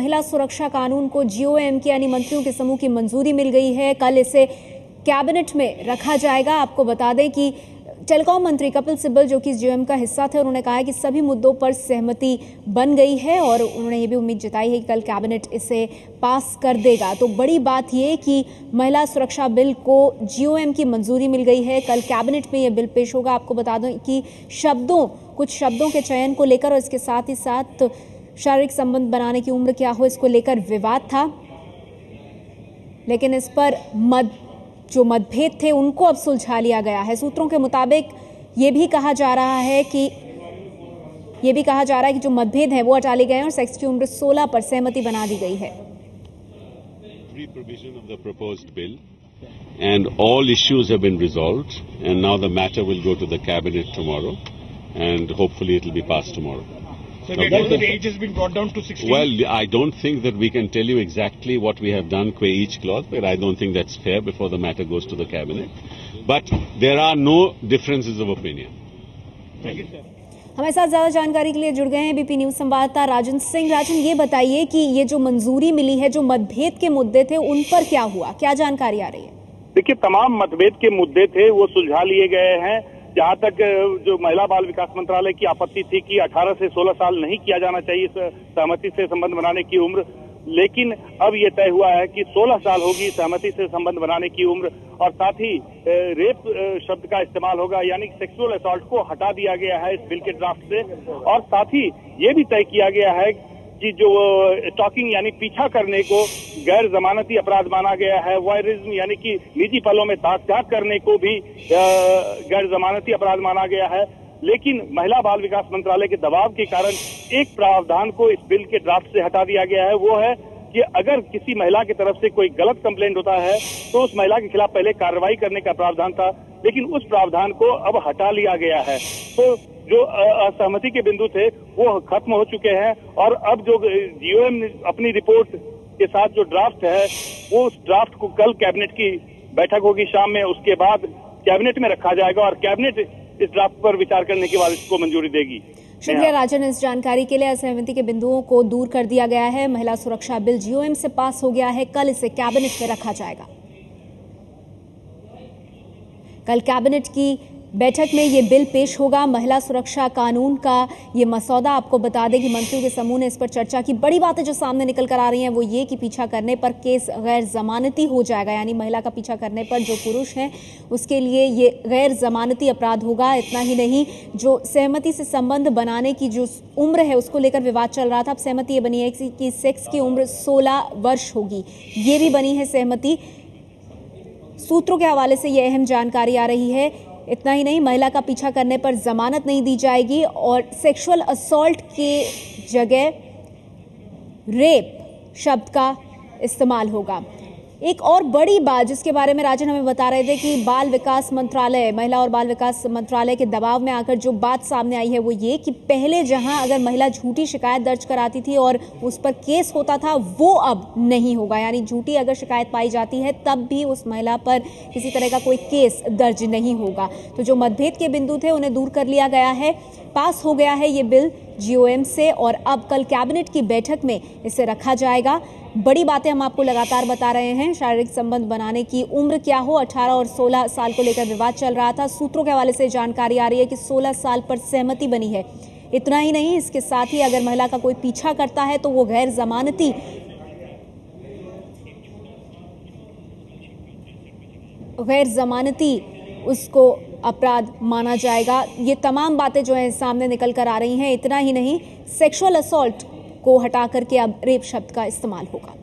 महिला सुरक्षा कानून को जीओएम की यानी मंत्रियों के समूह की मंजूरी मिल गई है। कल इसे कैबिनेट में रखा जाएगा। आपको बता दें कि टेलीकॉम मंत्री कपिल सिब्बल जो कि जीओएम का हिस्सा थे, उन्होंने कहा है कि सभी मुद्दों पर सहमति बन गई है और उन्होंने ये भी उम्मीद जताई है कि कल कैबिनेट इसे पास कर देगा। तो बड़ी बात ये कि महिला सुरक्षा बिल को जीओएम की मंजूरी मिल गई है। कल कैबिनेट में ये बिल पेश होगा। आपको बता दूं कि कुछ शब्दों के चयन को लेकर और इसके साथ ही साथ शारीरिक संबंध बनाने की उम्र क्या हो, इसको लेकर विवाद था, लेकिन इस पर जो मतभेद थे उनको अब सुलझा लिया गया है। सूत्रों के मुताबिक ये भी कहा जा रहा है कि जो मतभेद हैं वो हटा लिए गए हैं और सेक्स की उम्र 16 पर सहमति बना दी गई है। Provision of the proposed bill and all issues have been resolved and now the matter will go to the cabinet tomorrow and hopefully it will be passed tomorrow. So the age has been brought down to 16? Well, I don't think that we can tell you exactly what we have done qua each clause, but I don't think that's fair before the matter goes to the cabinet. But there are no differences of opinion. Thank you, sir. हमारे साथ ज्यादा जानकारी के लिए जुड़ गए हैं BP news संवाददाता राजन सिंह। राजन, ये बताइए कि ये जो मंजूरी मिली है, जो मतभेद के मुद्दे थे उन पर क्या हुआ, क्या जानकारी आ रही है? देखिए, तमाम मतभेद के मुद्दे थे वो सुलझा लिए गए हैं। जहां तक जो महिला बाल विकास मंत्रालय की आपत्ति थी कि 18 से 16 साल नहीं किया जाना चाहिए सहमति से संबंध बनाने की उम्र, लेकिन अब ये तय हुआ है कि 16 साल होगी सहमति से संबंध बनाने की उम्र और साथ ही रेप शब्द का इस्तेमाल होगा, यानी सेक्सुअल असॉल्ट को हटा दिया गया है इस बिल के ड्राफ्ट से। और साथ ही ये भी तय किया गया है कि जो स्टॉकिंग यानी पीछा करने को गैर जमानती अपराध माना गया है। वॉयरिज्म यानी कि निजी पलों में ताक करने को भी गैर जमानती अपराध माना गया है। लेकिन महिला बाल विकास मंत्रालय के दबाव के कारण एक प्रावधान को इस बिल के ड्राफ्ट से हटा दिया गया है। वो है कि अगर किसी महिला की तरफ से कोई गलत कंप्लेंट होता है तो उस महिला के खिलाफ पहले कार्रवाई करने का प्रावधान था, लेकिन उस प्रावधान को अब हटा लिया गया है। तो जो असहमति के बिंदु थे वो खत्म हो चुके हैं और अब जो जीओएम अपनी रिपोर्ट के साथ जो ड्राफ्ट है वो उस ड्राफ्ट को कल कैबिनेट की बैठक होगी शाम में, उसके बाद कैबिनेट में रखा जाएगा और कैबिनेट इस ड्राफ्ट पर विचार करने के बाद इसको मंजूरी देगी। शुक्रिया राजन इस जानकारी के लिए। असहमति के बिंदुओं को दूर कर दिया गया है। महिला सुरक्षा बिल जीओएम से पास हो गया है। कल इसे कैबिनेट में रखा जाएगा। कल कैबिनेट की बैठक में ये बिल पेश होगा। महिला सुरक्षा कानून का ये मसौदा, आपको बता दें कि मंत्रियों के समूह ने इस पर चर्चा की। बड़ी बातें जो सामने निकल कर आ रही हैं वो ये कि पीछा करने पर केस गैर जमानती हो जाएगा, यानी महिला का पीछा करने पर जो पुरुष हैं उसके लिए ये गैर जमानती अपराध होगा। इतना ही नहीं, जो सहमति से संबंध बनाने की जो उम्र है उसको लेकर विवाद चल रहा था, अब सहमति ये बनी है कि सेक्स की उम्र 16 वर्ष होगी। ये भी बनी है सहमति। सूत्रों के हवाले से ये अहम जानकारी आ रही है। इतना ही नहीं, महिला का पीछा करने पर जमानत नहीं दी जाएगी और सेक्सुअल असॉल्ट के जगह रेप शब्द का इस्तेमाल होगा। एक और बड़ी बात जिसके बारे में राजन हमें बता रहे थे कि बाल विकास मंत्रालय, महिला और बाल विकास मंत्रालय के दबाव में आकर जो बात सामने आई है वो ये कि पहले जहां अगर महिला झूठी शिकायत दर्ज कराती थी और उस पर केस होता था, वो अब नहीं होगा। यानी झूठी अगर शिकायत पाई जाती है तब भी उस महिला पर किसी तरह का कोई केस दर्ज नहीं होगा। तो जो मतभेद के बिंदु थे उन्हें दूर कर लिया गया है। पास हो गया है ये बिल जीओएम से और अब कल कैबिनेट की बैठक में इसे रखा जाएगा। बड़ी बातें हम आपको लगातार बता रहे हैं। शारीरिक संबंध बनाने की उम्र क्या हो, 18 और 16 साल को लेकर विवाद चल रहा था। सूत्रों के हवाले से जानकारी आ रही है कि 16 साल पर सहमति बनी है। इतना ही नहीं, इसके साथ ही अगर महिला का कोई पीछा करता है तो वो गैर जमानती उसको अपराध माना जाएगा। ये तमाम बातें जो है सामने निकल कर आ रही हैं। इतना ही नहीं, सेक्सुअल असॉल्ट को हटा करके अब रेप शब्द का इस्तेमाल होगा।